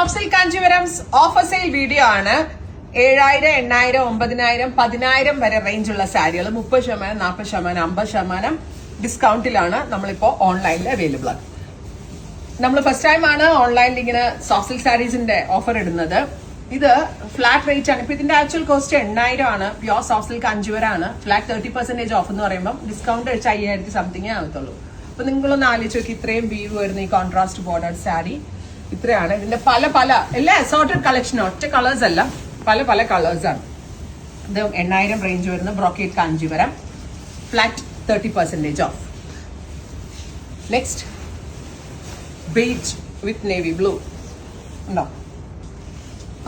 Soft silk Kanchipurams offer sale video ആണ്. 7000, 8000, 9000, 10000 വരെ range ഉള്ള സാരികൾ 30%, 40%, 50% ഡിസ്കൗണ്ടിലാണ് നമ്മളിപ്പോ ഓൺലൈനിൽ അവൈലബിൾ ആണ്. നമ്മൾ ഫസ്റ്റ് ടൈം ആണ് ഓൺലൈനിൽ ഇങ്ങനെ സോഫ്റ്റ് സിൽക്ക് സാരീസിന്റെ ഓഫർ ഇടുന്നത്. ഇത് ഫ്ലാറ്റ് റേറ്റ് ആണ്. ഇപ്പൊ ഇതിന്റെ ആക്ച്വൽ കോസ്റ്റ് 8000 ആണ്. പ്യോർ സോഫ്റ്റ് സിൽക്ക് കാഞ്ചീപുരമാണ്. ഫ്ലാറ്റ് 30% ഓഫ് എന്ന് പറയുമ്പോൾ ഡിസ്കൗണ്ട് കഴിച്ച് 5000 സംതിങ് ആകത്തുള്ളൂ. അപ്പൊ നിങ്ങളൊന്ന് ആലോചിച്ച് നോക്കി, ഇത്രയും വീവ് വരുന്ന ഈ കോൺട്രാസ്റ്റ് ബോർഡർ സാരി ഇത്രയാണ്. ഇതിന്റെ പല എല്ലാ അസോർട്ടഡ് കളക്ഷൻ, ഒറ്റ കളേഴ്സ് അല്ല, പല കളേഴ്സ് ആണ്. ഇത് 8000 റേഞ്ച് വരുന്ന brocade Kanchipuram, flat 30% of. Next beach with navy blue ഉണ്ടോ?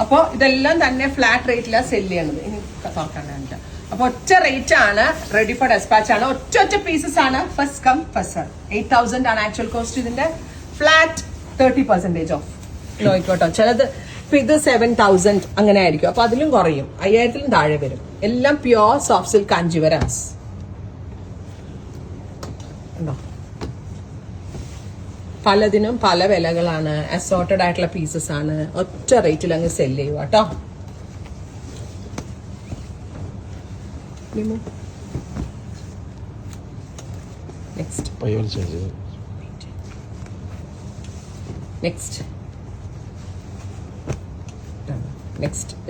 അപ്പോ ഇതെല്ലാം തന്നെ ഫ്ലാറ്റ് റേറ്റിലാണ് സെല് ചെയ്യണത്. ഇനി നോക്കാനായിട്ട് അപ്പൊ ഒറ്റ റേറ്റ് ആണ്, റെഡി ഫോർ ഡെസ്പാച്ച് ആണ്. ഒറ്റ പീസസ് ആണ്. First come first serve. 8000 ആണ് ആക്ച്വൽ കോസ്റ്റ്. ഇതിന്റെ ഫ്ലാറ്റ് 30% ഓഫ് നോയിക്കോട്ടോ. ചിലത് ഇപ്പൊ ഇത് 7000 അങ്ങനെ ആയിരിക്കും. അപ്പൊ അതിലും കുറയും, 5000 താഴെ വരും. എല്ലാം പ്യോർ സോഫ്റ്റ് സിൽക്ക് കാഞ്ചീപുരംസ് ഉണ്ടോ? പലതിനും പല വിലകളാണ്. അസോർട്ടഡ് ആയിട്ടുള്ള പീസസ് ആണ്. ഒറ്റ റേറ്റിൽ അങ്ങ് സെല് ചെയ്യുക കേട്ടോ. നെക്സ്റ്റ്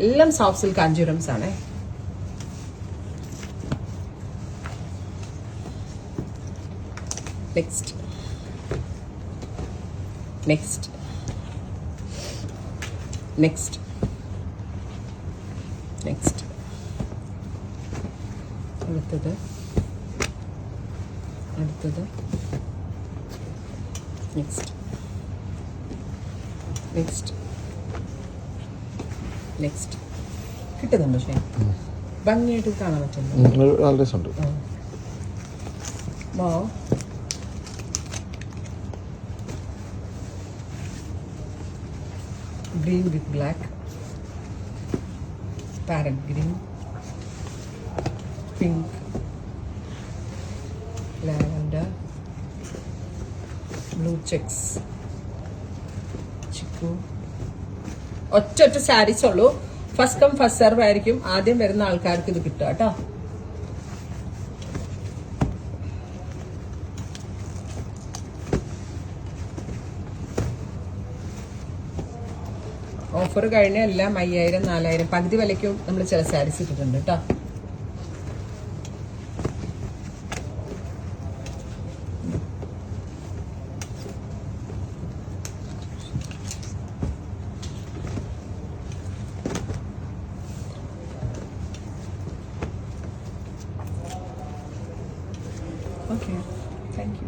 എല്ലാം സോഫ്റ്റ് സിൽക്ക് കാഞ്ചീപുരംസ് ആണ്. നെക്സ്റ്റ് അടുത്തത് നെക്സ്റ്റ് കിട്ടുന്നുണ്ടോ? പക്ഷേ ഭംഗിയായിട്ട് കാണാൻ പറ്റുന്നു. green with black, parrot green, pink, lavender, blue checks, chiku. ഒറ്റ സാരീസ് ഉള്ളൂ. ഫസ്റ്റ് കം ഫസ്റ്റ് സെർവ് ആയിരിക്കും. ആദ്യം വരുന്ന ആൾക്കാർക്ക് ഇത് കിട്ടുക കേട്ടോ. ഓഫർ കഴിഞ്ഞ എല്ലാം 5000, 4000 പകുതി വിലയ്ക്കും നമ്മൾ ചില സാരീസ് ഇട്ടിട്ടുണ്ട് കേട്ടോ. Okay, thank you.